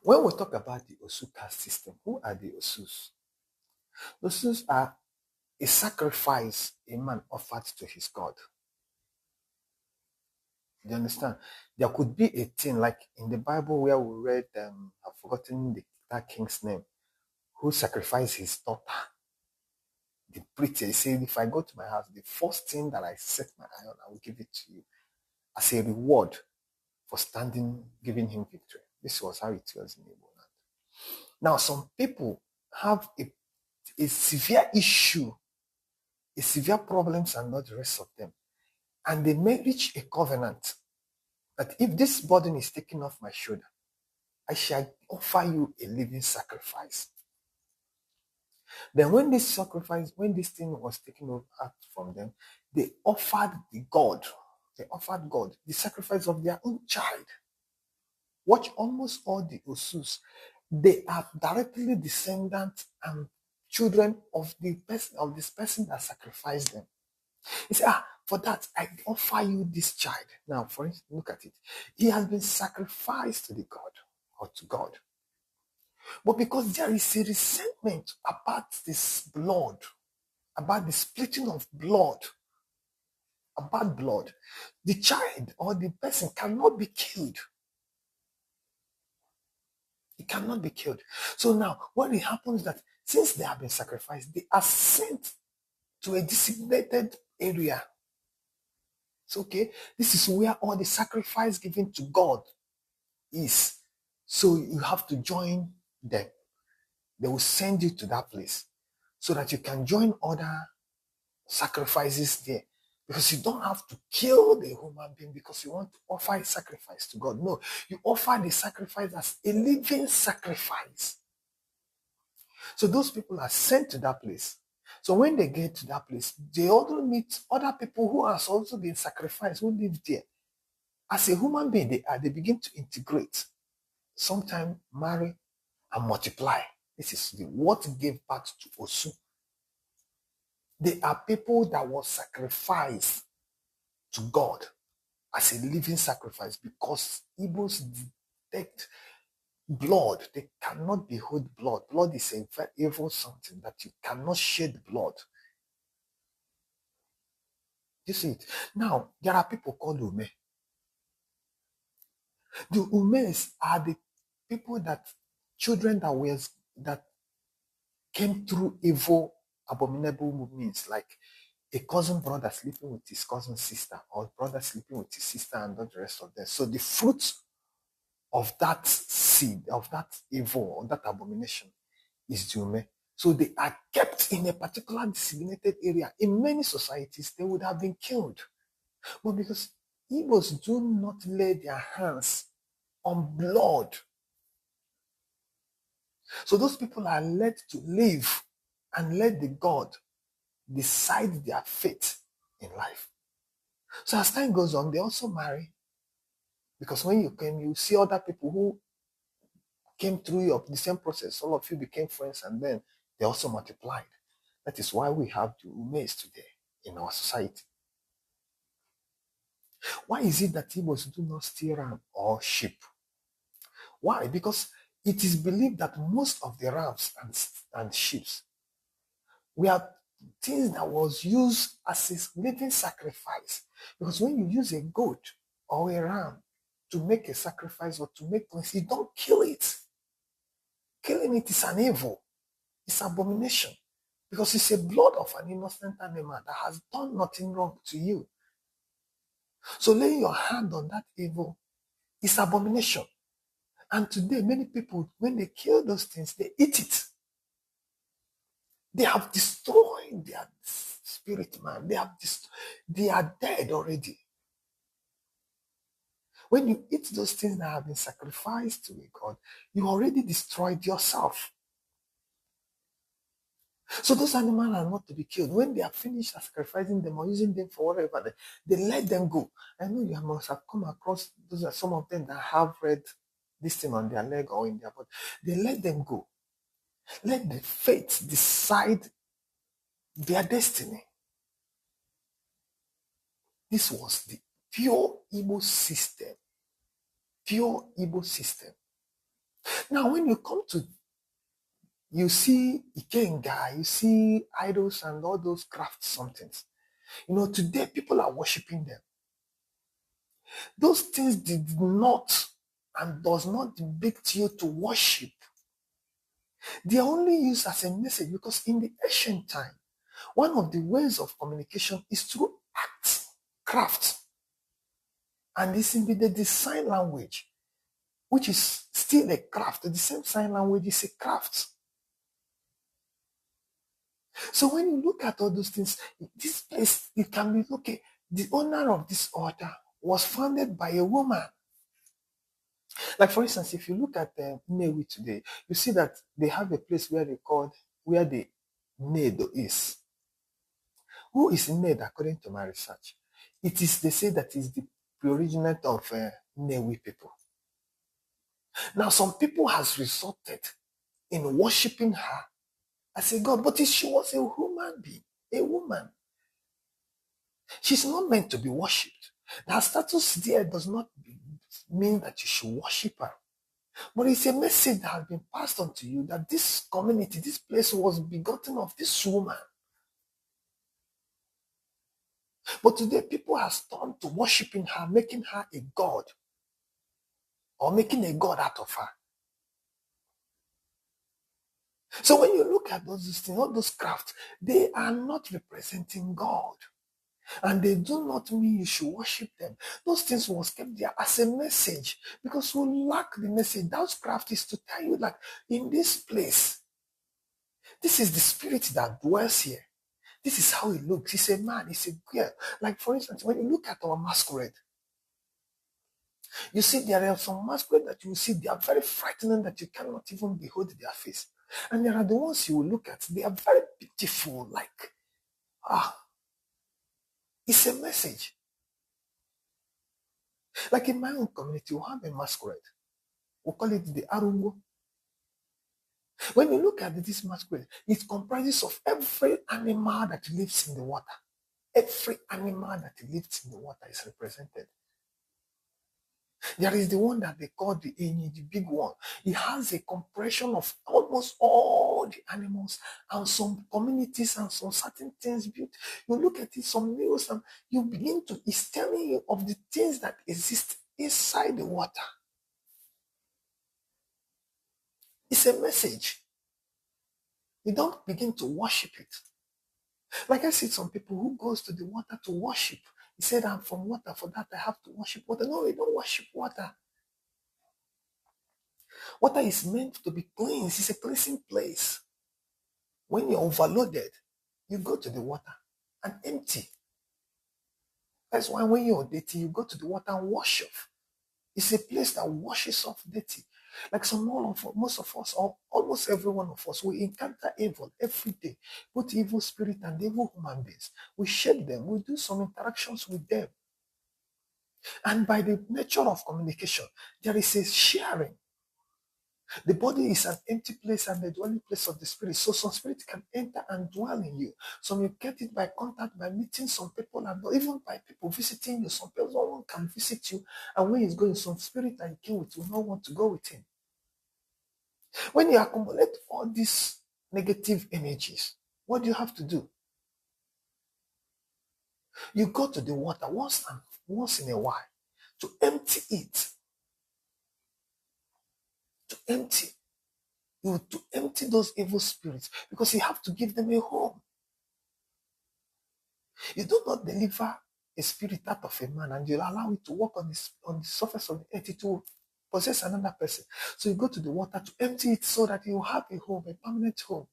When we talk about the Osu caste system, who are the Osus? Osus are a sacrifice a man offered to his God. Do you understand? There could be a thing like in the Bible where we read, I've forgotten that king's name, who sacrificed his daughter. The preacher said, if I go to my house, the first thing that I set my eye on, I will give it to you as a reward for standing, giving him victory. This was how it was in Igboland. Now, some people have a severe issue, a severe problems, and not the rest of them. And they may reach a covenant that if this burden is taken off my shoulder, I shall offer you a living sacrifice. Then when this thing was taken out from them, they offered God the sacrifice of their own child. Watch almost all the Osus. They are directly descendants and children of this person that sacrificed them. He said, for that, I offer you this child. Now, for instance, look at it. He has been sacrificed to the God or to God. But because there is a resentment about this blood, about the splitting of blood, about blood, the child or the person cannot be killed. It cannot be killed. So now, what happens is that since they have been sacrificed, they are sent to a designated area. It's okay. This is where all the sacrifice given to God is. So you have to join them. They will send you to that place so that you can join other sacrifices there. Because you don't have to kill the human being because you want to offer a sacrifice to God. No, you offer the sacrifice as a living sacrifice. So those people are sent to that place. So when they get to that place, they also meet other people who have also been sacrificed, who live there. As a human being, they begin to integrate, sometimes marry and multiply. This is what gave birth to Osu. They are people that were sacrificed to God as a living sacrifice because Igbos detect blood. They cannot behold blood. Blood is a very evil something that you cannot shed blood. You see it? Now, there are people called Ume. The Umes are the people children that came through evil, abominable means, like a cousin brother sleeping with his cousin sister, or brother sleeping with his sister, and not the rest of them. So the fruit of that seed, of that evil, or that abomination is Jume. So they are kept in a particular designated area. In many societies, they would have been killed. But because Igbos do not lay their hands on blood, so those people are led to live and let the God decide their fate in life. So as time goes on, they also marry. Because when you came, you see other people who came through the same process. All of you became friends and then they also multiplied. That is why we have the Umes today in our society. Why is it that Igbos do not steal ram or sheep? Why? Because it is believed that most of the rams and sheep were things that was used as a living sacrifice. Because when you use a goat or a ram to make a sacrifice or to make things, you don't kill it. Killing it is an evil. It's abomination. Because it's a blood of an innocent animal that has done nothing wrong to you. So laying your hand on that evil is abomination. And today, many people, when they kill those things, they eat it. They have destroyed their spirit, man. They are dead already. When you eat those things that have been sacrificed to a God, you already destroyed yourself. So those animals are not to be killed. When they are finished sacrificing them or using them for whatever, they let them go. I know you must have come across those are some of them that have read this thing on their leg or in their body. They let them go. Let the fates decide their destiny. This was the pure Igbo system. Pure Igbo system. Now, when you come to, you see Ikenga, you see idols and all those craft somethings. Today people are worshiping them. Those things did not and does not depict you to worship. They are only used as a message because in the ancient time, one of the ways of communication is through act, craft. And this will be the sign language, which is still a craft. The same sign language is a craft. So when you look at all those things, this place, it can be, okay, the owner of this altar was founded by a woman. Like for instance, if you look at Newi today, you see that they have a place where where the Nedo is. Who is Ned according to my research? They say that is the pre-originate of Newi people. Now some people has resulted in worshiping her as a god, but she was a human being, a woman. She's not meant to be worshipped. Her status there does not mean that you should worship her. But it's a message that has been passed on to you that this community, this place was begotten of this woman. But today people have turned to worshiping her, making her a god, or making a god out of her. So when you look at those things, all those crafts, they are not representing God. And they do not mean you should worship them. Those things was kept there as a message because we lack the message. That craft is to tell you that in this place, this is the spirit that dwells here. This is how it looks. It's a man, it's a girl. Like for instance, when you look at our masquerade, you see there are some masquerade that you see, they are very frightening that you cannot even behold their face. And there are the ones you will look at, they are very beautiful, like, it's a message. Like in my own community, we have a masquerade. We call it the Arungo. When you look at this masquerade, it comprises of every animal that lives in the water. Every animal that lives in the water is represented. There is the one that they call the Enyi, the big one. It has a compression of almost all the animals and some communities and some certain things built. You look at it, some news, and you begin to, it's telling you of the things that exist inside the water. It's a message. You don't begin to worship it. Like I see some people who goes to the water to worship. He said, I'm from water, for that I have to worship water. No, you don't worship water. Water is meant to be cleansed. It's a cleansing place. When you're overloaded, you go to the water and empty. That's why when you're dirty, you go to the water and wash off. It's a place that washes off dirty. Like most of us, or almost every one of us, we encounter evil every day, both evil spirit and evil human beings. We shape them, we do some interactions with them. And by the nature of communication, there is a sharing. The body is an empty place and the dwelling place of the spirit. So some spirit can enter and dwell in you. Some you get it by contact, by meeting some people, and even by people visiting you. Some people, someone can visit you, and when he's going, some spirit that you came with will not want to go with him. When you accumulate all these negative energies, what do you have to do? You go to the water once in a while to empty it. To empty those evil spirits, because you have to give them a home. You do not deliver a spirit out of a man and you allow it to walk on the surface of the earth to possess another person. So you go to the water to empty it so that you have a home, a permanent home.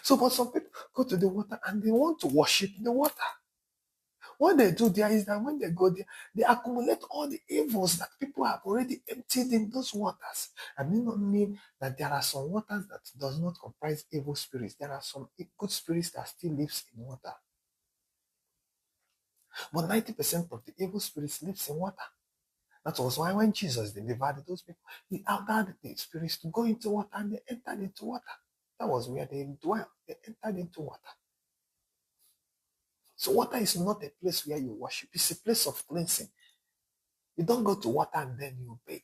So, but some people go to the water and they want to worship the water. What they do there is that when they go there, they accumulate all the evils that people have already emptied in those waters. I may not mean that there are some waters that does not comprise evil spirits. There are some good spirits that still lives in water. But 90% of the evil spirits lives in water. That was why when Jesus delivered those people, he ordered the spirits to go into water and they entered into water. That was where they dwell. They entered into water. So water is not a place where you worship. It's a place of cleansing. You don't go to water and then you bathe.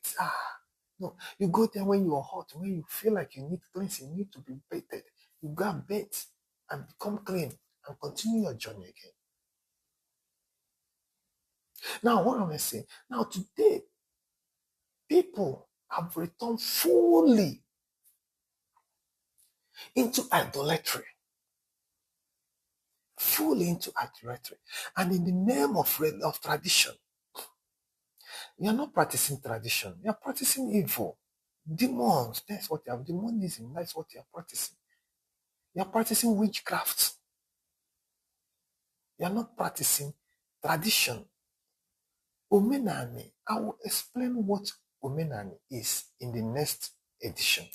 No, you go there when you are hot, when you feel like you need cleansing, you need to be bathed. You go and bathe and become clean and continue your journey again. Now, what am I saying? Now, today, people have returned fully into idolatry. Fully into idolatry. And in the name of tradition, you are not practicing tradition. You are practicing evil. Demons, that's what you have. Demonism, that's what you are practicing. You are practicing witchcraft. You are not practicing tradition. Omenani. I will explain what Omenani is in the next edition.